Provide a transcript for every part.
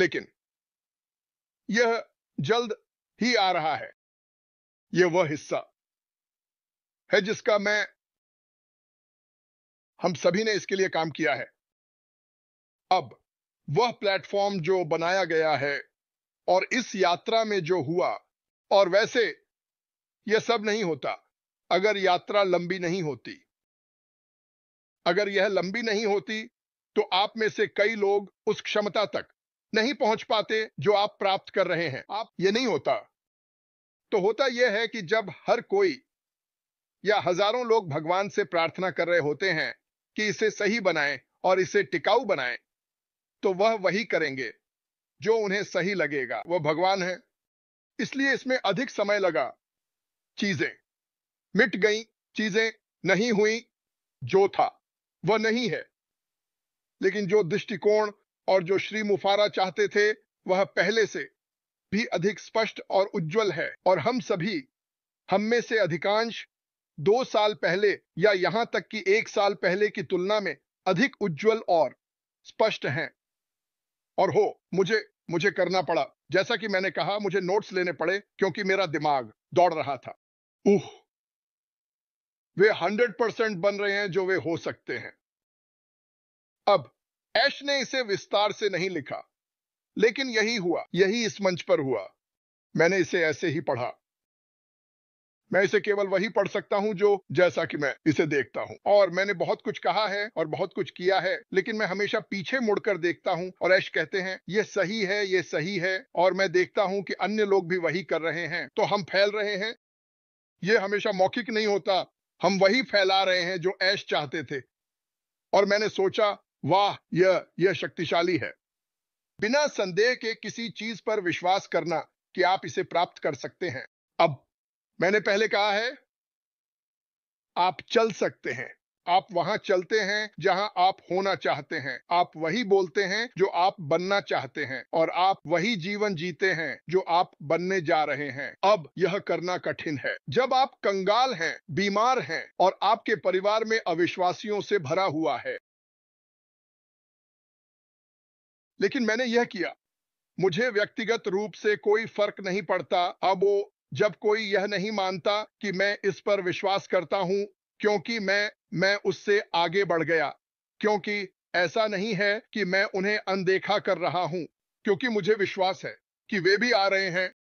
लेकिन यह जल्द ही आ रहा है। यह वह हिस्सा है जिसका हम सभी ने इसके लिए काम किया है। अब वह प्लेटफॉर्म जो बनाया गया है और इस यात्रा में जो हुआ, और वैसे यह सब नहीं होता अगर यात्रा लंबी नहीं होती। अगर यह लंबी नहीं होती तो आप में से कई लोग उस क्षमता तक नहीं पहुंच पाते जो आप प्राप्त कर रहे हैं। आप ये नहीं होता तो होता यह है कि जब हर कोई या हजारों लोग भगवान से प्रार्थना कर रहे होते हैं कि इसे सही बनाएं और इसे टिकाऊ बनाएं, तो वह वही करेंगे जो उन्हें सही लगेगा। वह भगवान है। इसलिए इसमें अधिक समय लगा। चीजें मिट गई, चीजें नहीं हुई। जो था वह नहीं है, लेकिन जो दृष्टिकोण और जो श्री मुफारा चाहते थे वह पहले से भी अधिक स्पष्ट और उज्जवल है। और हम में से अधिकांश 2 साल पहले या यहां तक कि 1 साल पहले की तुलना में अधिक उज्जवल और स्पष्ट हैं। और मुझे करना पड़ा, जैसा कि मैंने कहा, मुझे नोट्स लेने पड़े क्योंकि मेरा दिमाग दौड़ रहा था। वे 100% बन रहे हैं जो वे हो सकते हैं। अब ऐश ने इसे विस्तार से नहीं लिखा, लेकिन यही हुआ, यही इस मंच पर हुआ। मैंने इसे ऐसे ही पढ़ा। मैं इसे केवल वही पढ़ सकता हूं जो जैसा कि मैं इसे देखता हूं। और मैंने बहुत कुछ कहा है और बहुत कुछ किया है, लेकिन मैं हमेशा पीछे मुड़कर देखता हूं और ऐश कहते हैं ये सही है, ये सही है। और मैं देखता हूं कि अन्य लोग भी वही कर रहे हैं, तो हम फैल रहे हैं। ये हमेशा मौखिक नहीं होता, हम वही फैला रहे हैं जो ऐश चाहते थे। और मैंने सोचा, वाह, यह शक्तिशाली है। बिना संदेह के किसी चीज पर विश्वास करना कि आप इसे प्राप्त कर सकते हैं। अब मैंने पहले कहा है, आप चल सकते हैं। आप वहां चलते हैं जहां आप होना चाहते हैं। आप वही बोलते हैं जो आप बनना चाहते हैं, और आप वही जीवन जीते हैं जो आप बनने जा रहे हैं। अब यह करना कठिन है जब आप कंगाल हैं, बीमार हैं और आपके परिवार में अविश्वासियों से भरा हुआ है। लेकिन मैंने यह किया। मुझे व्यक्तिगत रूप से कोई फर्क नहीं पड़ता अब वो जब कोई यह नहीं मानता कि मैं इस पर विश्वास करता हूं, क्योंकि मैं उससे आगे बढ़ गया। क्योंकि ऐसा नहीं है कि मैं उन्हें अनदेखा कर रहा हूं, क्योंकि मुझे विश्वास है कि वे भी आ रहे हैं।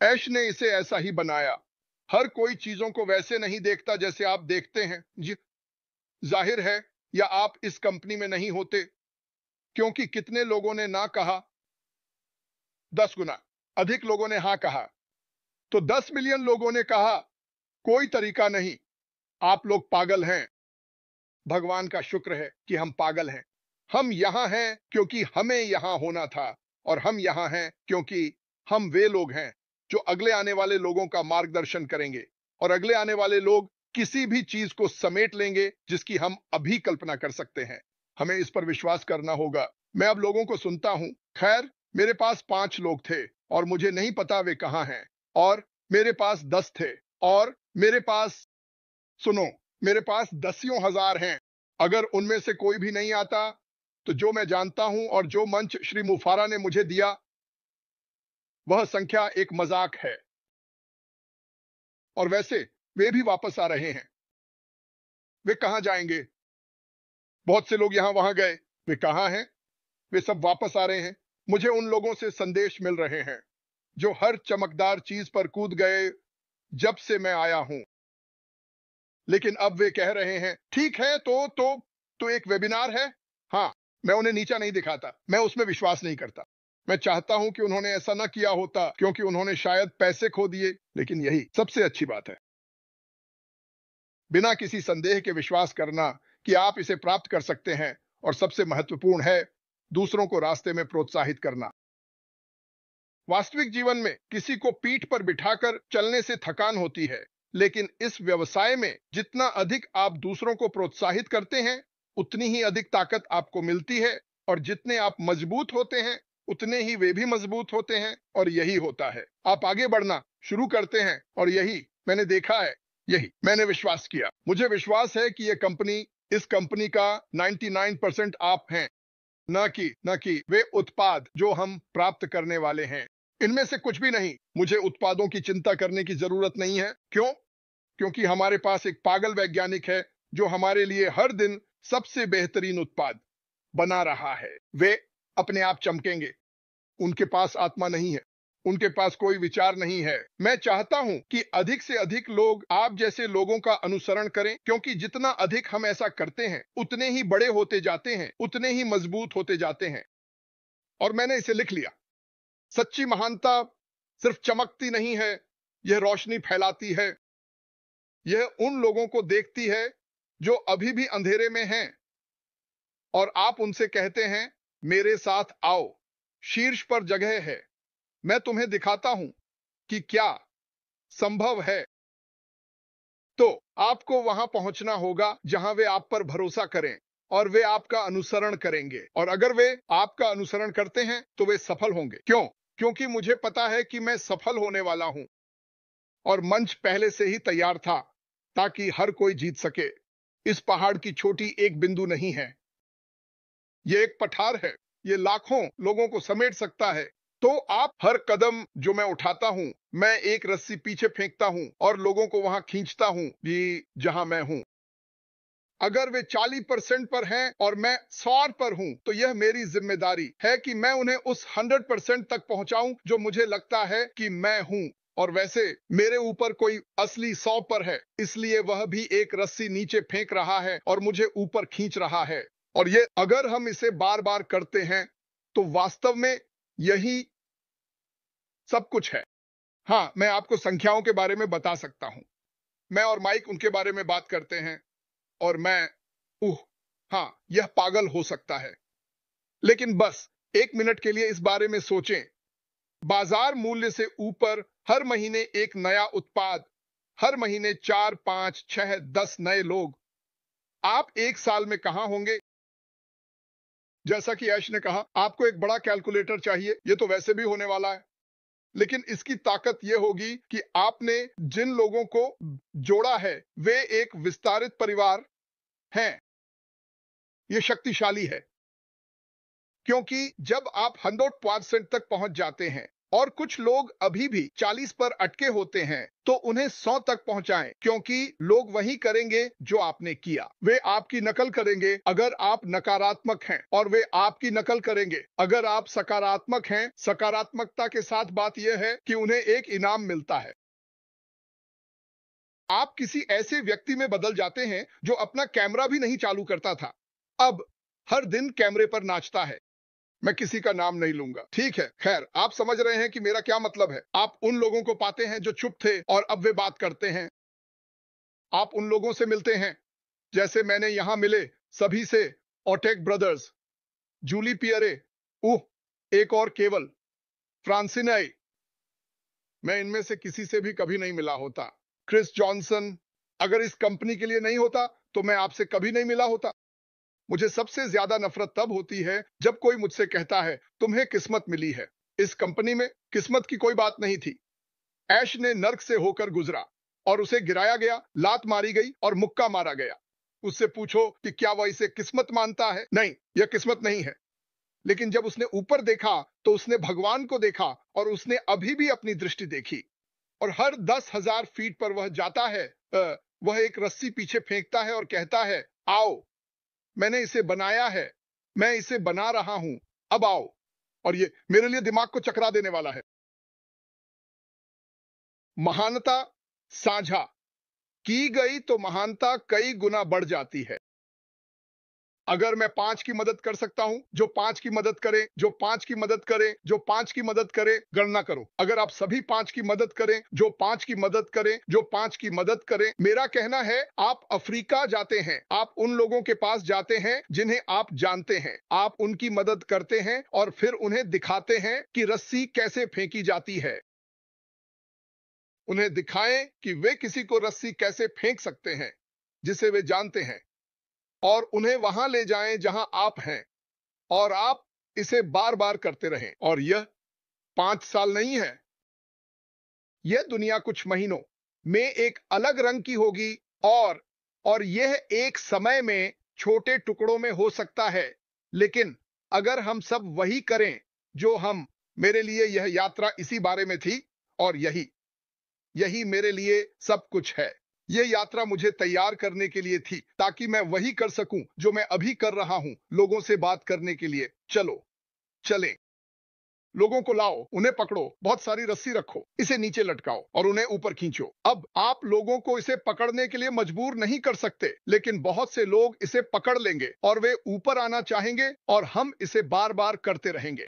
ऐश ने इसे ऐसा ही बनाया। हर कोई चीजों को वैसे नहीं देखता जैसे आप देखते हैं। जी, जाहिर है, या आप इस कंपनी में नहीं होते। क्योंकि कितने लोगों ने ना कहा? 10 गुना अधिक लोगों ने हाँ कहा। तो 10 मिलियन लोगों ने कहा कोई तरीका नहीं, आप लोग पागल हैं। भगवान का शुक्र है कि हम पागल हैं। हम यहां हैं क्योंकि हमें यहां होना था, और हम यहां हैं क्योंकि हम वे लोग हैं जो अगले आने वाले लोगों का मार्गदर्शन करेंगे। और अगले आने वाले लोग किसी भी चीज को समेट लेंगे जिसकी हम अभी कल्पना कर सकते हैं। हमें इस पर विश्वास करना होगा। मैं अब लोगों को सुनता हूं। खैर, मेरे पास 5 लोग थे और मुझे नहीं पता वे कहां हैं। और मेरे पास 10 थे, और मेरे पास, सुनो, मेरे पास दसियों हजार हैं। अगर उनमें से कोई भी नहीं आता, तो जो मैं जानता हूं और जो मंच श्री मुफारा ने मुझे दिया, वह संख्या एक मजाक है। और वैसे वे भी वापस आ रहे हैं। वे कहां जाएंगे? बहुत से लोग यहां वहां गए। वे कहां हैं? वे सब वापस आ रहे हैं। मुझे उन लोगों से संदेश मिल रहे हैं जो हर चमकदार चीज पर कूद गए जब से मैं आया हूं। लेकिन अब वे कह रहे हैं, ठीक है, तो एक वेबिनार है। हाँ, मैं उन्हें नीचा नहीं दिखाता, मैं उसमें विश्वास नहीं करता। मैं चाहता हूं कि उन्होंने ऐसा न किया होता, क्योंकि उन्होंने शायद पैसे खो दिए। लेकिन यही सबसे अच्छी बात है, बिना किसी संदेह के विश्वास करना कि आप इसे प्राप्त कर सकते हैं। और सबसे महत्वपूर्ण है, दूसरों को रास्ते में प्रोत्साहित करना। वास्तविक जीवन में किसी को पीठ पर बिठाकर चलने से थकान होती है, लेकिन इस व्यवसाय में जितना अधिक आप दूसरों को प्रोत्साहित करते हैं, उतनी ही अधिक ताकत आपको मिलती है। और जितने आप मजबूत होते हैं, उतने ही वे भी मजबूत होते हैं। और यही होता है, आप आगे बढ़ना शुरू करते हैं। और यही मैंने देखा है, यही मैंने विश्वास किया। मुझे विश्वास है कि इस कंपनी का 99% आप हैं। न कि वे उत्पाद जो हम प्राप्त करने वाले हैं। इनमें से कुछ भी नहीं। मुझे उत्पादों की चिंता करने की जरूरत नहीं है। क्यों? क्योंकि हमारे पास एक पागल वैज्ञानिक है जो हमारे लिए हर दिन सबसे बेहतरीन उत्पाद बना रहा है। वे अपने आप चमकेंगे। उनके पास आत्मा नहीं है। उनके पास कोई विचार नहीं है। मैं चाहता हूं कि अधिक से अधिक लोग आप जैसे लोगों का अनुसरण करें, क्योंकि जितना अधिक हम ऐसा करते हैं उतने ही बड़े होते जाते हैं, उतने ही मजबूत होते जाते हैं। और मैंने इसे लिख लिया। सच्ची महानता सिर्फ चमकती नहीं है, यह रोशनी फैलाती है। यह उन लोगों को देखती है जो अभी भी अंधेरे में हैं, और आप उनसे कहते हैं, मेरे साथ आओ, शीर्ष पर जगह है, मैं तुम्हें दिखाता हूं कि क्या संभव है। तो आपको वहां पहुंचना होगा जहां वे आप पर भरोसा करें और वे आपका अनुसरण करेंगे। और अगर वे आपका अनुसरण करते हैं तो वे सफल होंगे। क्यों? क्योंकि मुझे पता है कि मैं सफल होने वाला हूं, और मंच पहले से ही तैयार था ताकि हर कोई जीत सके। इस पहाड़ की चोटी एक बिंदु नहीं है, ये एक पठार है। ये लाखों लोगों को समेट सकता है। तो आप हर कदम जो मैं उठाता हूं, मैं एक रस्सी पीछे फेंकता हूं और लोगों को वहां खींचता हूं भी जहां मैं हूं। अगर वे 40% पर हैं और मैं 100 पर हूं, तो यह मेरी जिम्मेदारी है कि मैं उन्हें उस 100% तक पहुंचाऊं जो मुझे लगता है कि मैं हूं। और वैसे मेरे ऊपर कोई असली 100 पर है, इसलिए वह भी एक रस्सी नीचे फेंक रहा है और मुझे ऊपर खींच रहा है। और ये अगर हम इसे बार बार करते हैं तो वास्तव में यही सब कुछ है। हाँ, मैं आपको संख्याओं के बारे में बता सकता हूं। मैं और माइक उनके बारे में बात करते हैं, और मैं उह हाँ, यह पागल हो सकता है। लेकिन बस 1 मिनट के लिए इस बारे में सोचें। बाजार मूल्य से ऊपर हर महीने एक नया उत्पाद, हर महीने 4, 5, 6, 10 नए लोग। आप एक साल में कहां होंगे? जैसा कि ऐश ने कहा, आपको एक बड़ा कैलकुलेटर चाहिए। यह तो वैसे भी होने वाला है। लेकिन इसकी ताकत यह होगी कि आपने जिन लोगों को जोड़ा है वे एक विस्तारित परिवार हैं। यह शक्तिशाली है, क्योंकि जब आप 100% तक पहुंच जाते हैं और कुछ लोग अभी भी 40 पर अटके होते हैं, तो उन्हें 100 तक पहुंचाएं, क्योंकि लोग वही करेंगे जो आपने किया। वे आपकी नकल करेंगे अगर आप नकारात्मक हैं, और वे आपकी नकल करेंगे अगर आप सकारात्मक हैं। सकारात्मकता के साथ बात यह है कि उन्हें एक इनाम मिलता है। आप किसी ऐसे व्यक्ति में बदल जाते हैं जो अपना कैमरा भी नहीं चालू करता था, अब हर दिन कैमरे पर नाचता है। मैं किसी का नाम नहीं लूंगा, ठीक है? खैर, आप समझ रहे हैं कि मेरा क्या मतलब है। आप उन लोगों को पाते हैं जो चुप थे और अब वे बात करते हैं। आप उन लोगों से मिलते हैं जैसे मैंने यहां मिले सभी से। ओटेक ब्रदर्स, जूली पियरे, उह, एक और केवल फ्रांसिनाई। मैं इनमें से किसी से भी कभी नहीं मिला होता। क्रिस जॉनसन, अगर इस कंपनी के लिए नहीं होता तो मैं आपसे कभी नहीं मिला होता। मुझे सबसे ज्यादा नफरत तब होती है जब कोई मुझसे कहता है, तुम्हें किस्मत मिली है। इस कंपनी में किस्मत की कोई बात नहीं थी। ऐश ने नर्क से होकर गुजरा और उसे गिराया गया, लात मारी गई और मुक्का मारा गया। उससे पूछो कि क्या वह इसे किस्मत मानता है? नहीं, यह किस्मत नहीं है। लेकिन जब उसने ऊपर देखा तो उसने भगवान को देखा, और उसने अभी भी अपनी दृष्टि देखी। और हर 10,000 फीट पर वह जाता है, वह एक रस्सी पीछे फेंकता है और कहता है, आओ, मैंने इसे बनाया है, मैं इसे बना रहा हूं, अब आओ। और ये मेरे लिए दिमाग को चकरा देने वाला है। महानता साझा की गई तो महानता कई गुना बढ़ जाती है। अगर मैं 5 की मदद कर सकता हूं, जो 5 की मदद करे, जो 5 की मदद करे, जो 5 की मदद करे, गणना करो। अगर आप सभी 5 की मदद करें, जो 5 की मदद करें, जो 5 की मदद करें। मेरा कहना है, आप अफ्रीका जाते हैं, आप उन लोगों के पास जाते हैं जिन्हें आप जानते हैं, आप उनकी मदद करते हैं और फिर उन्हें दिखाते हैं कि रस्सी कैसे फेंकी जाती है। उन्हें दिखाएं कि वे किसी को रस्सी कैसे फेंक सकते हैं जिसे वे जानते हैं, और उन्हें वहां ले जाएं जहां आप हैं, और आप इसे बार बार करते रहें। और यह 5 साल नहीं है, यह दुनिया कुछ महीनों में एक अलग रंग की होगी, और यह एक समय में छोटे टुकड़ों में हो सकता है, लेकिन अगर हम सब वही करें जो हम मेरे लिए यह यात्रा इसी बारे में थी और यही यही मेरे लिए सब कुछ है। ये यात्रा मुझे तैयार करने के लिए थी ताकि मैं वही कर सकूं जो मैं अभी कर रहा हूं, लोगों से बात करने के लिए। चलो चलें। लोगों को लाओ, उन्हें पकड़ो, बहुत सारी रस्सी रखो, इसे नीचे लटकाओ और उन्हें ऊपर खींचो। अब आप लोगों को इसे पकड़ने के लिए मजबूर नहीं कर सकते, लेकिन बहुत से लोग इसे पकड़ लेंगे और वे ऊपर आना चाहेंगे और हम इसे बार बार करते रहेंगे।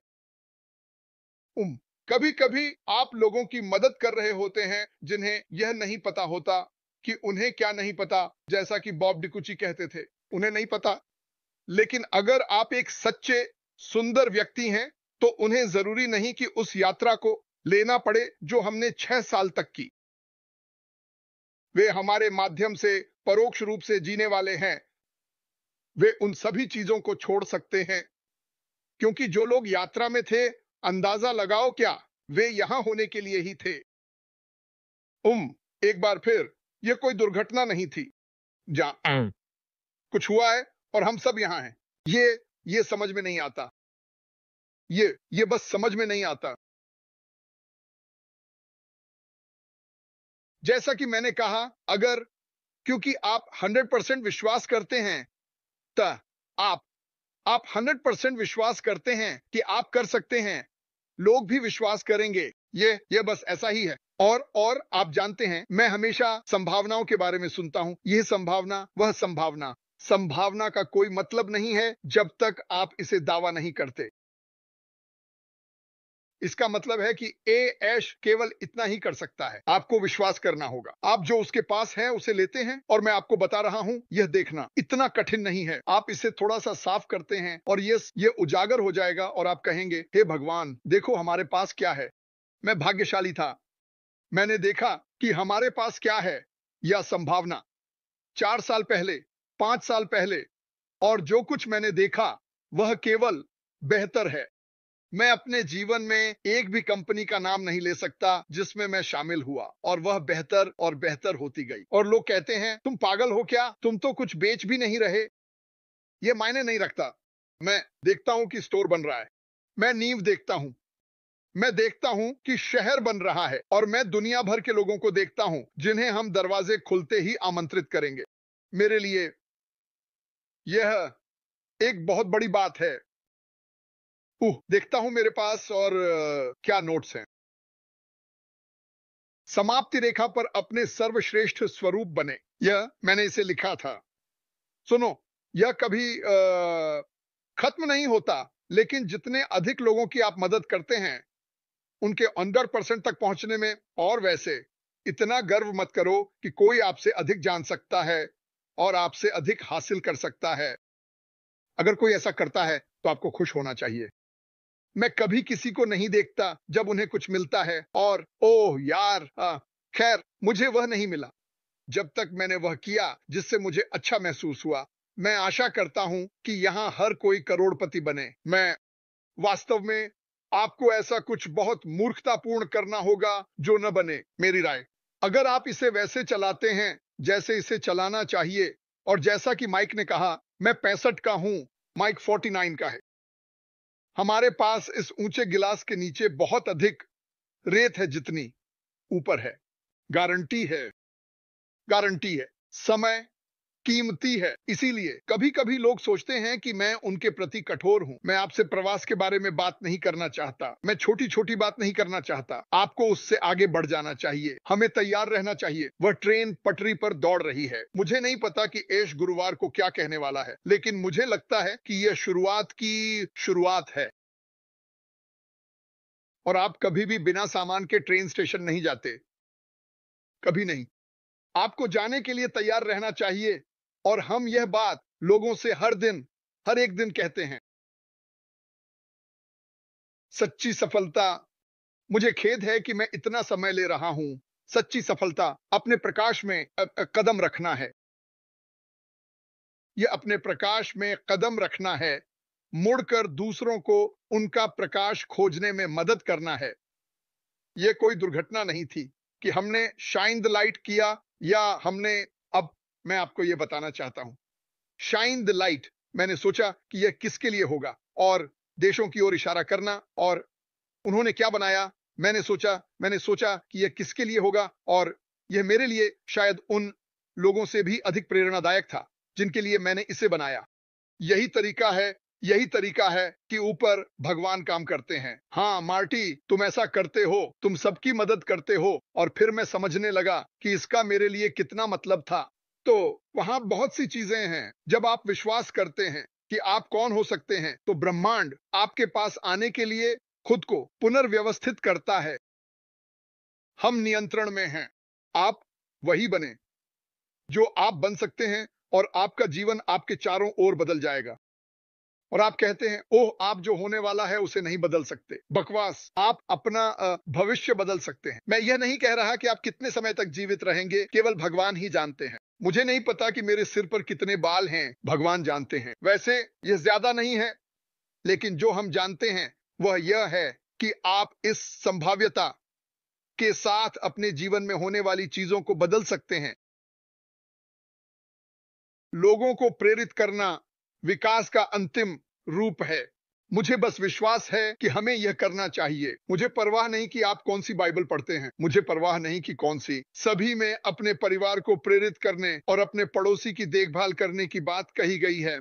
उम, कभी कभी आप लोगों की मदद कर रहे होते हैं जिन्हें यह नहीं पता होता कि उन्हें क्या नहीं पता, जैसा कि बॉब डिकुची कहते थे, उन्हें नहीं पता। लेकिन अगर आप एक सच्चे सुंदर व्यक्ति हैं तो उन्हें जरूरी नहीं कि उस यात्रा को लेना पड़े जो हमने 6 साल तक की। वे हमारे माध्यम से परोक्ष रूप से जीने वाले हैं। वे उन सभी चीजों को छोड़ सकते हैं क्योंकि जो लोग यात्रा में थे, अंदाजा लगाओ क्या, वे यहां होने के लिए ही थे। उम एक बार फिर, यह कोई दुर्घटना नहीं थी जहां कुछ हुआ है और हम सब यहां हैं। ये समझ में नहीं आता। ये बस समझ में नहीं आता। जैसा कि मैंने कहा, अगर क्योंकि आप 100% विश्वास करते हैं, त आप आप 100% विश्वास करते हैं कि आप कर सकते हैं, लोग भी विश्वास करेंगे। ये बस ऐसा ही है। और आप जानते हैं, मैं हमेशा संभावनाओं के बारे में सुनता हूं। यह संभावना, वह संभावना। संभावना का कोई मतलब नहीं है जब तक आप इसे दावा नहीं करते। इसका मतलब है कि ए ऐश केवल इतना ही कर सकता है। आपको विश्वास करना होगा। आप जो उसके पास है उसे लेते हैं और मैं आपको बता रहा हूं, यह देखना इतना कठिन नहीं है। आप इसे थोड़ा सा साफ करते हैं और ये उजागर हो जाएगा और आप कहेंगे, हे भगवान, देखो हमारे पास क्या है। मैं भाग्यशाली था। मैंने देखा कि हमारे पास क्या है। यह संभावना 4 साल पहले, 5 साल पहले, और जो कुछ मैंने देखा वह केवल बेहतर है। मैं अपने जीवन में एक भी कंपनी का नाम नहीं ले सकता जिसमें मैं शामिल हुआ और वह बेहतर और बेहतर होती गई। और लोग कहते हैं, तुम पागल हो क्या, तुम तो कुछ बेच भी नहीं रहे। ये मायने नहीं रखता। मैं देखता हूं कि स्टोर बन रहा है। मैं नींव देखता हूं। मैं देखता हूं कि शहर बन रहा है और मैं दुनिया भर के लोगों को देखता हूं जिन्हें हम दरवाजे खुलते ही आमंत्रित करेंगे। मेरे लिए यह एक बहुत बड़ी बात है। देखता हूं मेरे पास और क्या नोट्स हैं। समाप्ति रेखा पर अपने सर्वश्रेष्ठ स्वरूप बने। यह मैंने इसे लिखा था। सुनो, यह कभी खत्म नहीं होता, लेकिन जितने अधिक लोगों की आप मदद करते हैं उनके 100% तक पहुंचने में। और वैसे इतना गर्व मत करो कि कोई आपसे अधिक जान सकता है और आपसे अधिक हासिल कर सकता है। अगर कोई ऐसा करता है तो आपको खुश होना चाहिए। मैं कभी किसी को नहीं देखता जब उन्हें कुछ मिलता है और ओह यार, खैर मुझे वह नहीं मिला। जब तक मैंने वह किया जिससे मुझे अच्छा महसूस हुआ। मैं आशा करता हूं कि यहां हर कोई करोड़पति बने। मैं वास्तव में आपको ऐसा कुछ बहुत मूर्खतापूर्ण करना होगा जो न बने। मेरी राय, अगर आप इसे वैसे चलाते हैं जैसे इसे चलाना चाहिए, और जैसा कि माइक ने कहा, मैं 65 का हूं, माइक 49 का है। हमारे पास इस ऊंचे गिलास के नीचे बहुत अधिक रेत है जितनी ऊपर है। गारंटी है, गारंटी है। समय कीमती है। इसीलिए कभी कभी लोग सोचते हैं कि मैं उनके प्रति कठोर हूं। मैं आपसे प्रवास के बारे में बात नहीं करना चाहता। मैं छोटी छोटी बात नहीं करना चाहता। आपको उससे आगे बढ़ जाना चाहिए। हमें तैयार रहना चाहिए। वह ट्रेन पटरी पर दौड़ रही है। मुझे नहीं पता कि ऐश गुरुवार को क्या कहने वाला है, लेकिन मुझे लगता है कि यह शुरुआत की शुरुआत है। और आप कभी भी बिना सामान के ट्रेन स्टेशन नहीं जाते। कभी नहीं। आपको जाने के लिए तैयार रहना चाहिए। और हम यह बात लोगों से हर दिन, हर एक दिन कहते हैं। सच्ची सफलता, मुझे खेद है कि मैं इतना समय ले रहा हूं। सच्ची सफलता अपने प्रकाश में कदम रखना है। यह अपने प्रकाश में कदम रखना है। मुड़कर दूसरों को उनका प्रकाश खोजने में मदद करना है। यह कोई दुर्घटना नहीं थी कि हमने शाइन द लाइट किया, या हमने, अब मैं आपको यह बताना चाहता हूं, शाइन द लाइट, मैंने सोचा कि यह किसके लिए होगा। और देशों की ओर इशारा करना। और उन्होंने क्या बनाया, मैंने सोचा कि यह किसके लिए होगा, और यह मेरे लिए शायद उन लोगों से भी अधिक प्रेरणादायक था जिनके लिए मैंने इसे बनाया। यही तरीका है, यही तरीका है कि ऊपर भगवान काम करते हैं। हाँ मार्टी, तुम ऐसा करते हो, तुम सबकी मदद करते हो। और फिर मैं समझने लगा कि इसका मेरे लिए कितना मतलब था। तो वहां बहुत सी चीजें हैं। जब आप विश्वास करते हैं कि आप कौन हो सकते हैं, तो ब्रह्मांड आपके पास आने के लिए खुद को पुनर्व्यवस्थित करता है। हम नियंत्रण में हैं। आप वही बने जो आप बन सकते हैं, और आपका जीवन आपके चारों ओर बदल जाएगा। और आप कहते हैं, ओह, आप जो होने वाला है उसे नहीं बदल सकते। बकवास। आप अपना भविष्य बदल सकते हैं। मैं यह नहीं कह रहा कि आप कितने समय तक जीवित रहेंगे, केवल भगवान ही जानते हैं। मुझे नहीं पता कि मेरे सिर पर कितने बाल हैं, भगवान जानते हैं। वैसे यह ज्यादा नहीं है, लेकिन जो हम जानते हैं वह यह है कि आप इस संभाव्यता के साथ अपने जीवन में होने वाली चीजों को बदल सकते हैं। लोगों को प्रेरित करना विकास का अंतिम रूप है। मुझे बस विश्वास है कि हमें यह करना चाहिए। मुझे परवाह नहीं कि आप कौन सी बाइबल पढ़ते हैं, मुझे परवाह नहीं कि कौन सी। सभी में अपने परिवार को प्रेरित करने और अपने पड़ोसी की देखभाल करने की बात कही गई है।